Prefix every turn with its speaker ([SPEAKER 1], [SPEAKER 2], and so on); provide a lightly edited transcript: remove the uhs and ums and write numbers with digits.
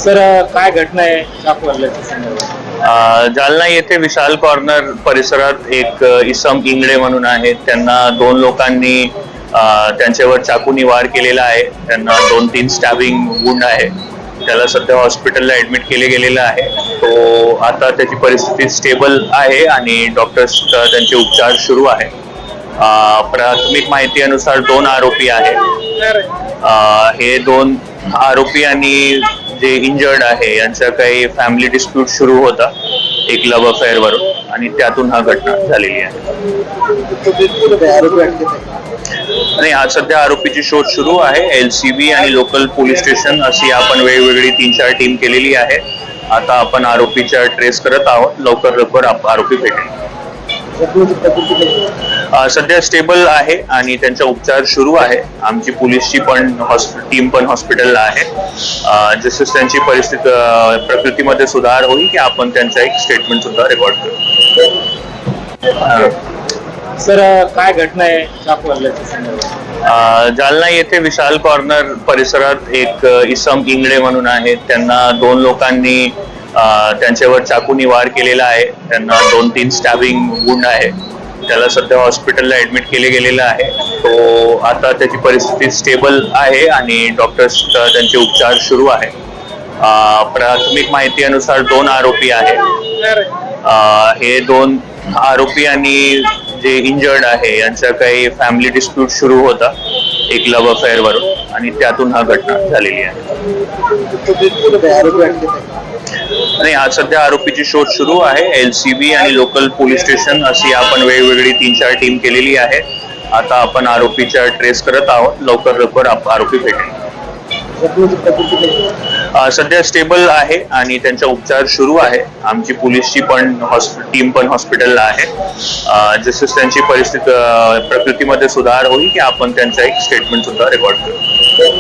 [SPEAKER 1] Sir काय घटना आहे चाकू हल्ल्याच्या संदर्भात?
[SPEAKER 2] जालना येथे विशाल कॉर्नर परिसरात एक इसम इंगडे म्हणून आहेत. त्यांना दोन लोकांनी त्यांच्यावर चाकूनी वार केलेला आहे. त्यांना 2-3 स्टॅबिंग वुंड आहे. त्याला सध्या हॉस्पिटलला ऍडमिट केले गेलेलं आहे. तो आता त्याची परिस्थिती स्टेबल आहे आणि डॉक्टर्स त्यांचे उपचार सुरू आहे. प्राथमिक माहितीनुसार 2 आरोपी आहेत. हे 2 आरोपी आणि जे इंजर्ड आहे यांचा काही फॅमिली डिस्प्यूट सुरू होता एक लव्ह अफेअर वरून आणि त्यातून हा घटना झालेली आहे. आणि आज सध्या आरोपीची शोध सुरू आहे. LCB आणि लोकल पोलीस स्टेशन अशी आपण वेगवेगळी 3-4 टीम केलेली आहे. आता आपण आरोपीच्या ट्रेस करत आहोत. लवकर आरोपी भेटेल. सध्या स्टेबल आहे आणि त्यांचा उपचार सुरू आहे. आमची पोलीसची पण टीम पण हॉस्पिटलला आहे. जसं त्यांची परिस्थिती प्रकृतीमध्ये सुधार होईल की आपण त्यांचा एक स्टेटमेंट सुद्धा रेकॉर्ड करू.
[SPEAKER 1] सर काय घटना आहे चाकू हल्ल्याच्या संदर्भात?
[SPEAKER 2] जालना येथे विशाल कॉर्नर परिसरात एक इसम इंगडे म्हणून आहेत. त्यांना 2 लोकांनी त्यांच्यावर चाकूनी वार केलेला आहे. त्यांना 2-3 स्टॅबिंग वुंड आहे. त्याला सध्या हॉस्पिटलला ऍडमिट केले गेलेलं आहे. तो आता त्याची परिस्थिती स्टेबल आहे आणि डॉक्टर्स त्यांचे उपचार सुरू आहे. प्राथमिक माहितीनुसार 2 आरोपी आहेत. हे 2 आरोपी आणि जे इंजर्ड आहे यांचा काही फॅमिली डिस्प्यूट सुरू होता एक लव्ह अफेअर वरून आणि त्यातून हा घटना झालेली आहे. आणि आज सध्या आरोपीची शोध सुरू आहे. LCB आणि लोकल पोलीस स्टेशन अशी आपण वेगवेगळी 3-4 टीम केलेली आहे. आता आपण आरोपीच्या ट्रेस करत आहोत. लवकर आरोपी भेटेल. सध्या स्टेबल आहे आणि त्यांचा उपचार सुरू आहे. आमची पोलीसची पण टीम पण हॉस्पिटलला आहे. जसं त्यांची परिस्थिती प्रकृतीमध्ये सुधार होईल की आपण त्यांचा एक स्टेटमेंट सुद्धा रेकॉर्ड करू.